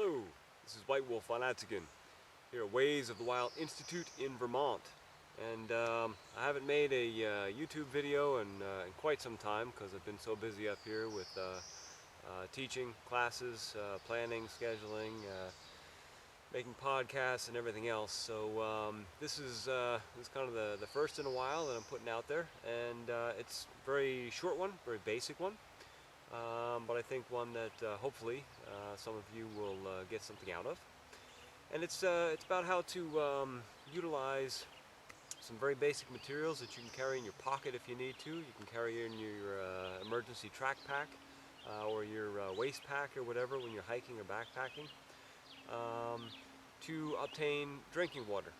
Hello, this is White Wolf on Atzigan, here at Ways of the Wild Institute in Vermont. And I haven't made a YouTube video in quite some time because I've been so busy up here with teaching classes, planning, scheduling, making podcasts and everything else. So this is kind of the first in a while that I'm putting out there, and it's a very short one, very basic one. But I think one that hopefully some of you will get something out of. And it's about how to utilize some very basic materials that you can carry in your pocket if you need to. You can carry in your emergency track pack or your waist pack or whatever when you're hiking or backpacking to obtain drinking water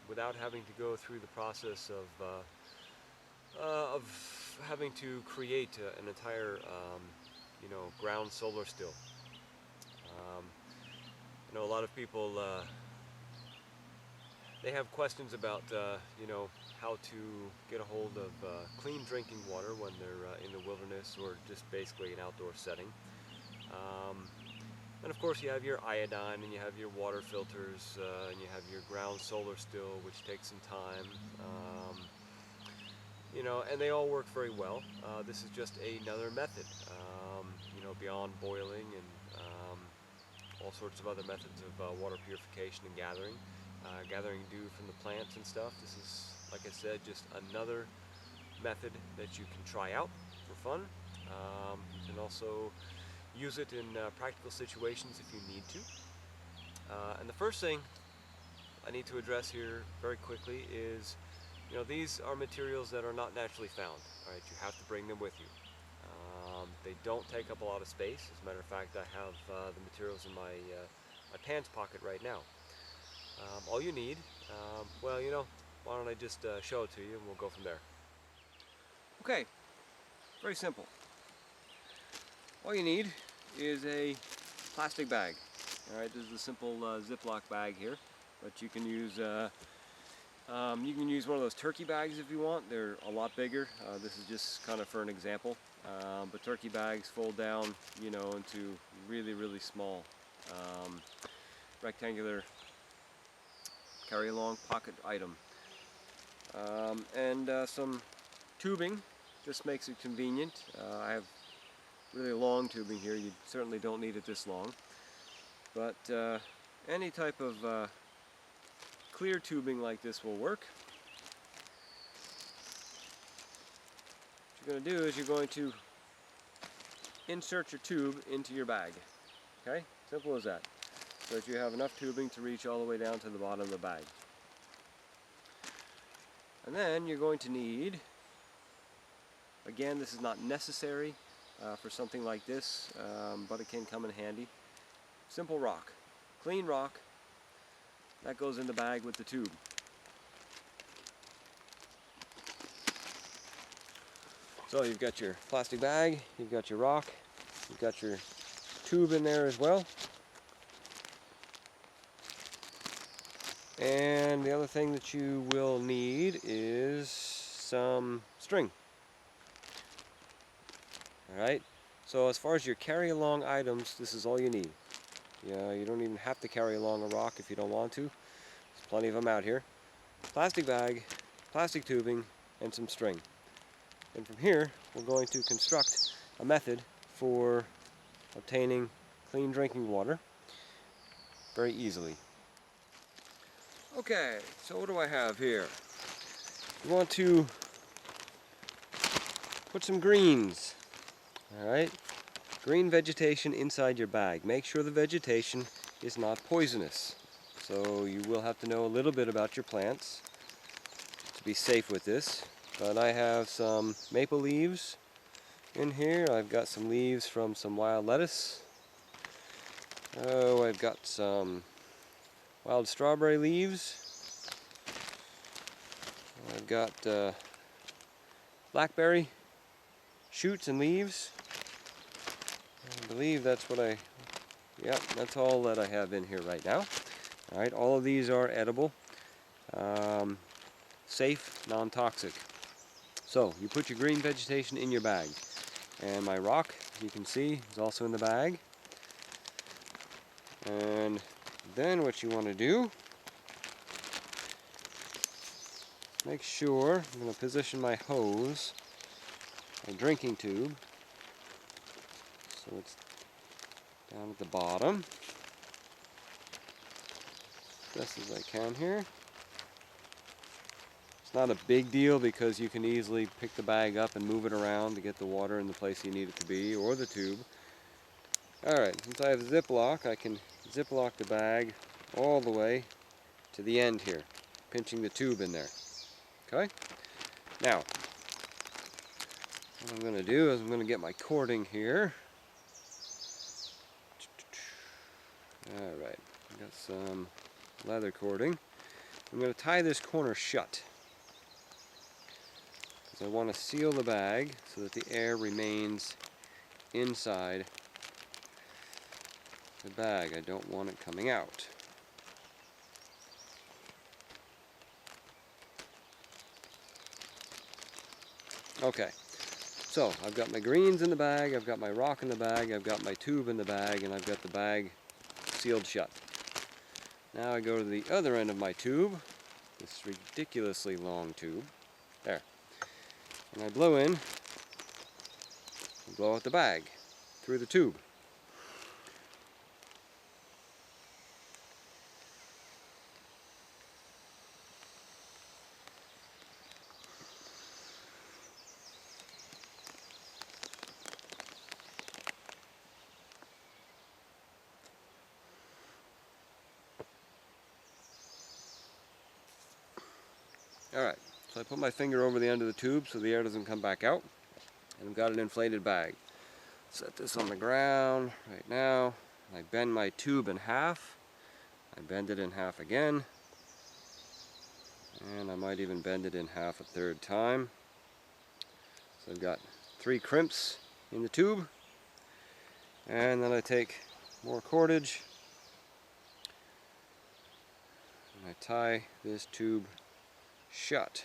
without having to go through the process of having to create an entire, ground solar still. I know a lot of people, they have questions about, how to get a hold of clean drinking water when they're in the wilderness or just basically an outdoor setting. And of course you have your iodine and you have your water filters and you have your ground solar still, which takes some time. And they all work very well. This is just another method, beyond boiling and all sorts of other methods of water purification and gathering dew from the plants and stuff. This is, like I said, just another method that you can try out for fun. You can also use it in practical situations if you need to. And the first thing I need to address here very quickly is, these are materials that are not naturally found. All right, you have to bring them with you. They don't take up a lot of space. As a matter of fact, I have the materials in my pants pocket right now. All you need, why don't I just show it to you and we'll go from there. Okay, very simple. All you need is a plastic bag. All right, this is a simple Ziploc bag here, but you can use one of those turkey bags if you want. They're a lot bigger. This is just kind of for an example. But turkey bags fold down, into really, really small rectangular carry-along pocket item. And some tubing just makes it convenient. I have really long tubing here. You certainly don't need it this long. But any type of clear tubing like this will work. What you're going to do is you're going to insert your tube into your bag. Okay? Simple as that. So that you have enough tubing to reach all the way down to the bottom of the bag. And then you're going to need, again, this is not necessary for something like this, but it can come in handy. Simple rock. Clean rock. That goes in the bag with the tube. So you've got your plastic bag, you've got your rock, you've got your tube in there as well. And the other thing that you will need is some string. Alright, so as far as your carry-along items, this is all you need. You don't even have to carry along a rock if you don't want to. There's plenty of them out here. Plastic bag, plastic tubing, and some string. And from here, we're going to construct a method for obtaining clean drinking water very easily. Okay, so what do I have here? You want to put some greens. Alright? Green vegetation inside your bag. Make sure the vegetation is not poisonous. So you will have to know a little bit about your plants to be safe with this. But I have some maple leaves in here. I've got some leaves from some wild lettuce. Oh, I've got some wild strawberry leaves. I've got blackberry shoots and leaves. I believe that's that's all that I have in here right now. Alright, all of these are edible, safe, non-toxic. So, you put your green vegetation in your bag. And my rock, you can see, is also in the bag. And then what you want to do, make sure, I'm going to position my hose, my drinking tube, so it's down at the bottom, best as I can here. It's not a big deal because you can easily pick the bag up and move it around to get the water in the place you need it to be, or the tube. Alright, since I have Ziploc, I can Ziploc the bag all the way to the end here, pinching the tube in there. Okay? Now, what I'm going to do is I'm going to get my cording here. Alright, I've got some leather cording. I'm going to tie this corner shut, because I want to seal the bag so that the air remains inside the bag. I don't want it coming out. Okay, so I've got my greens in the bag, I've got my rock in the bag, I've got my tube in the bag, and I've got the bag sealed shut. Now I go to the other end of my tube, this ridiculously long tube, there, and I blow in, and blow out the bag through the tube. Alright, so I put my finger over the end of the tube so the air doesn't come back out, and I've got an inflated bag. Set this on the ground right now. I bend my tube in half. I bend it in half again, and I might even bend it in half a third time. So I've got 3 crimps in the tube, and then I take more cordage and I tie this tube shut.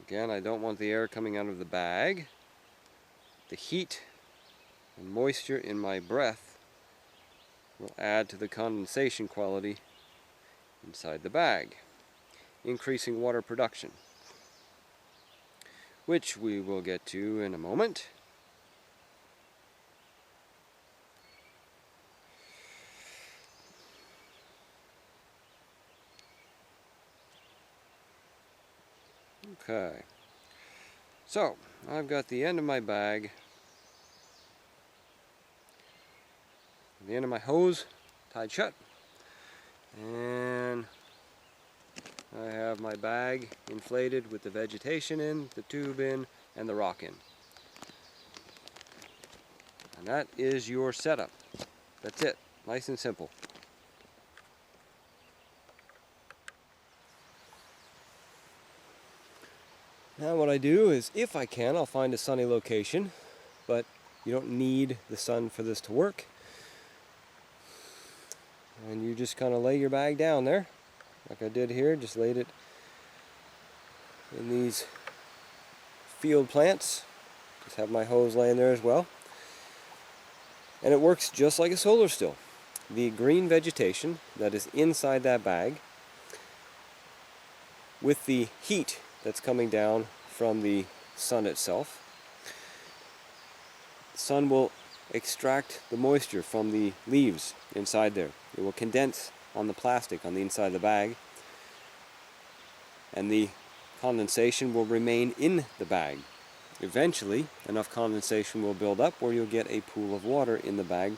Again, I don't want the air coming out of the bag. The heat and moisture in my breath will add to the condensation quality inside the bag, increasing water production, which we will get to in a moment. Okay, so I've got the end of my bag, the end of my hose tied shut, and I have my bag inflated with the vegetation in, the tube in, and the rock in. And that is your setup. That's it. Nice and simple. Now what I do is, if I can, I'll find a sunny location, but you don't need the sun for this to work. And you just kind of lay your bag down there, like I did here, just laid it in these field plants. Just have my hose laying there as well. And it works just like a solar still. The green vegetation that is inside that bag, with the heat that's coming down from the sun itself, the sun will extract the moisture from the leaves inside there. It will condense on the plastic on the inside of the bag, and the condensation will remain in the bag. Eventually, enough condensation will build up where you'll get a pool of water in the bag.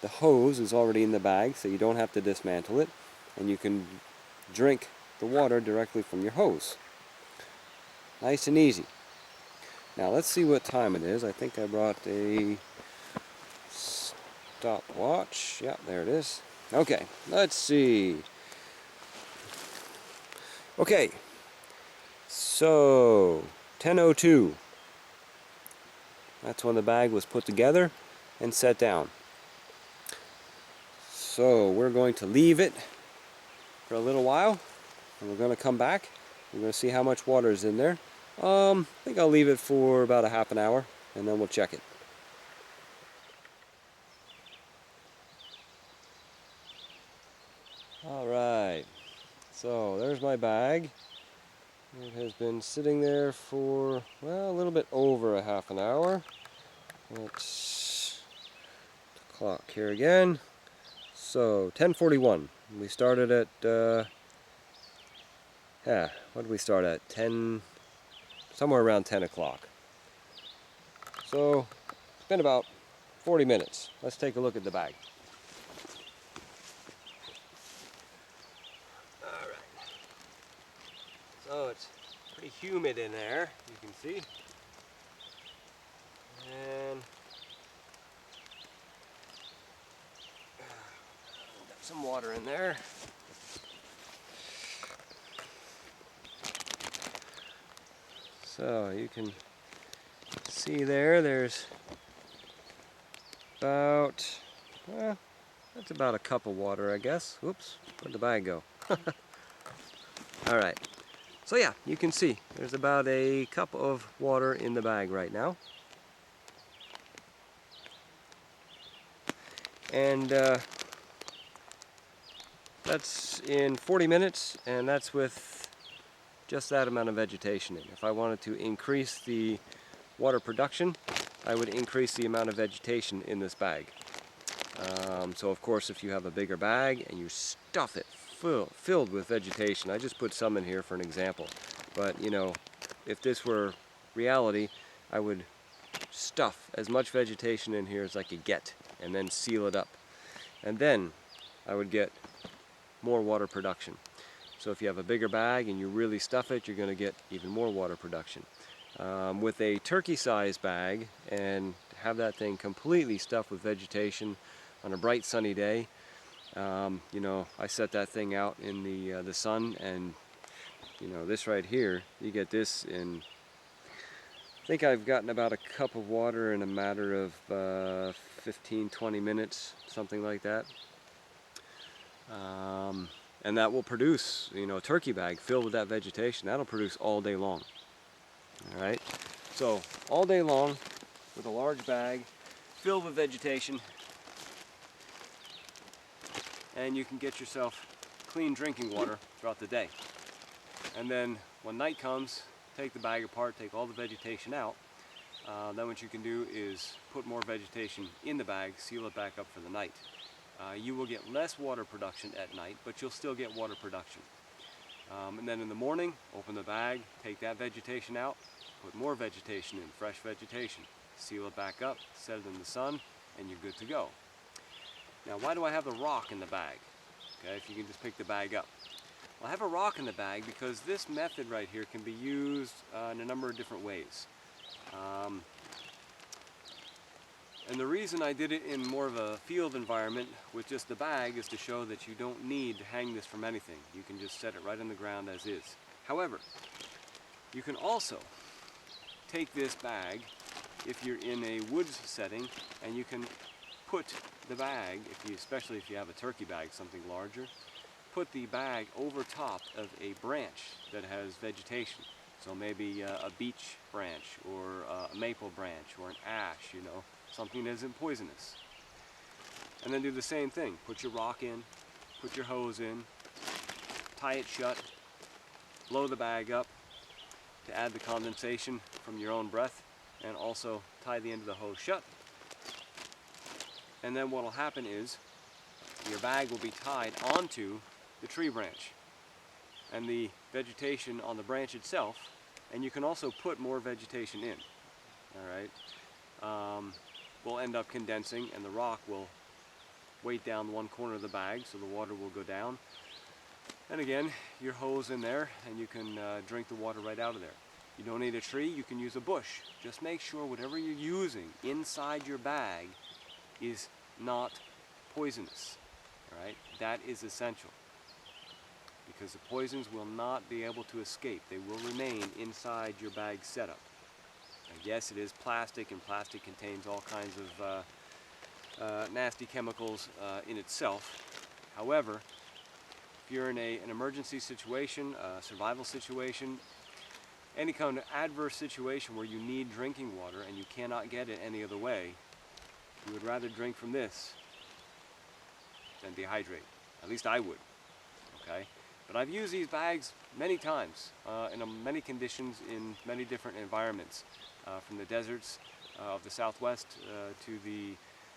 The hose is already in the bag, so you don't have to dismantle it, and you can drink the water directly from your hose. Nice and easy. Now let's see what time it is. I think I brought a stopwatch. Yeah, there it is. Okay, let's see. Okay, so 10:02. That's when the bag was put together and set down. So we're going to leave it for a little while, and we're going to come back. We're going to see how much water is in there. I think I'll leave it for about a half an hour, and then we'll check it. Alright, so there's my bag. It has been sitting there for, well, a little bit over a half an hour. Let's clock here again. So 10:41. We started at what did we start at? 10, somewhere around 10 o'clock. So it's been about 40 minutes. Let's take a look at the bag. Alright. So it's pretty humid in there, you can see. And got some water in there. So you can see there's about, well, that's about a cup of water, I guess. Whoops, where'd the bag go? Alright, so yeah, you can see there's about a cup of water in the bag right now. And that's in 40 minutes, and that's with just that amount of vegetation in. If I wanted to increase the water production, I would increase the amount of vegetation in this bag. So of course, if you have a bigger bag and you stuff it filled with vegetation, I just put some in here for an example, but you know, if this were reality, I would stuff as much vegetation in here as I could get and then seal it up, and then I would get more water production. So if you have a bigger bag and you really stuff it, you're going to get even more water production. With a turkey-sized bag and have that thing completely stuffed with vegetation on a bright sunny day, you know, I set that thing out in the sun, and you know, this right here, you get this in, I think I've gotten about a cup of water in a matter of 15-20 minutes, something like that. And that will produce, you know, a turkey bag filled with that vegetation. That'll produce all day long. All right, so all day long with a large bag filled with vegetation, and you can get yourself clean drinking water throughout the day. And then when night comes, take the bag apart, take all the vegetation out. Then what you can do is put more vegetation in the bag, seal it back up for the night. You will get less water production at night, but you'll still get water production. And then in the morning, open the bag, take that vegetation out, put more vegetation in, fresh vegetation, seal it back up, set it in the sun, and you're good to go. Now, why do I have the rock in the bag? Okay, if you can just pick the bag up. Well, I have a rock in the bag because this method right here can be used in a number of different ways. And the reason I did it in more of a field environment with just the bag is to show that you don't need to hang this from anything. You can just set it right in the ground as is. However, you can also take this bag if you're in a woods setting, and you can put the bag, especially if you have a turkey bag, something larger, put the bag over top of a branch that has vegetation. So maybe a beech branch, or a maple branch, or an ash, you know, something that isn't poisonous. And then do the same thing. Put your rock in, put your hose in, tie it shut, blow the bag up to add the condensation from your own breath, and also tie the end of the hose shut. And then what will happen is your bag will be tied onto the tree branch and the vegetation on the branch itself, and you can also put more vegetation in. All right, will end up condensing, and the rock will weight down one corner of the bag, so the water will go down. And again, your hose in there, and you can drink the water right out of there. You don't need a tree, you can use a bush. Just make sure whatever you're using inside your bag is not poisonous. All right, that is essential, because the poisons will not be able to escape. They will remain inside your bag setup. And yes, it is plastic, and plastic contains all kinds of nasty chemicals in itself. However, if you're in an emergency situation, a survival situation, any kind of adverse situation where you need drinking water and you cannot get it any other way, you would rather drink from this than dehydrate. At least I would. okay? But I've used these bags many times in many conditions in many different environments, from the deserts of the Southwest to the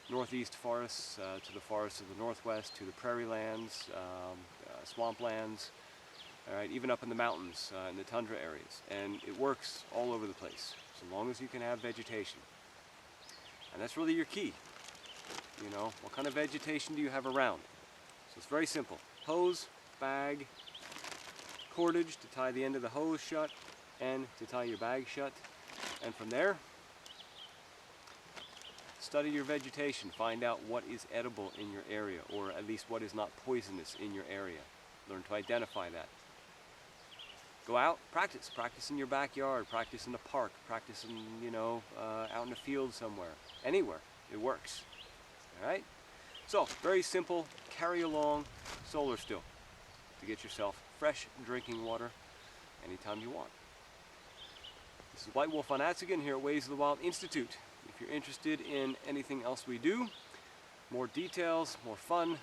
Northeast forests, to the forests of the Northwest, to the prairie lands, swamplands, all right, even up in the mountains, in the tundra areas. And it works all over the place, so long as you can have vegetation. And that's really your key. You know, what kind of vegetation do you have around? So it's very simple. Hose, bag, cordage to tie the end of the hose shut, and to tie your bag shut. And from there, study your vegetation. Find out what is edible in your area, or at least what is not poisonous in your area. Learn to identify that. Go out, practice. Practice in your backyard, practice in the park, practice in, you know, out in the field somewhere. Anywhere. It works. All right? So, very simple, carry along solar still to get yourself fresh drinking water anytime you want. This is White Wolf on Atzigan here at Ways of the Wild Institute. If you're interested in anything else we do, more details, more fun,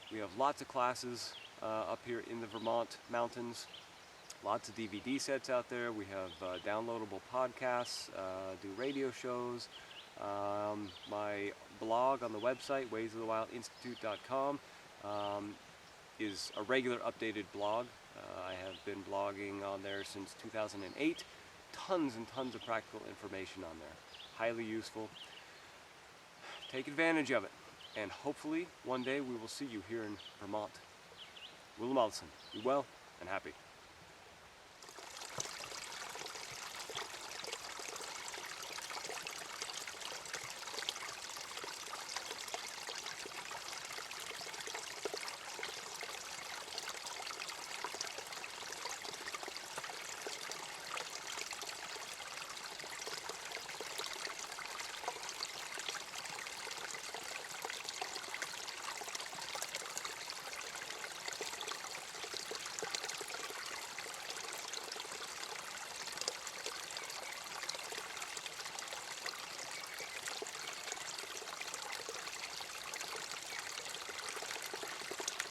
we have lots of classes up here in the Vermont mountains. Lots of DVD sets out there. We have downloadable podcasts, do radio shows. My blog on the website, waysofthewildinstitute.com, is a regular updated blog. I have been blogging on there since 2008. Tons and tons of practical information on there. Highly useful. Take advantage of it. And hopefully one day we will see you here in Vermont. Willem Alison, be well and happy.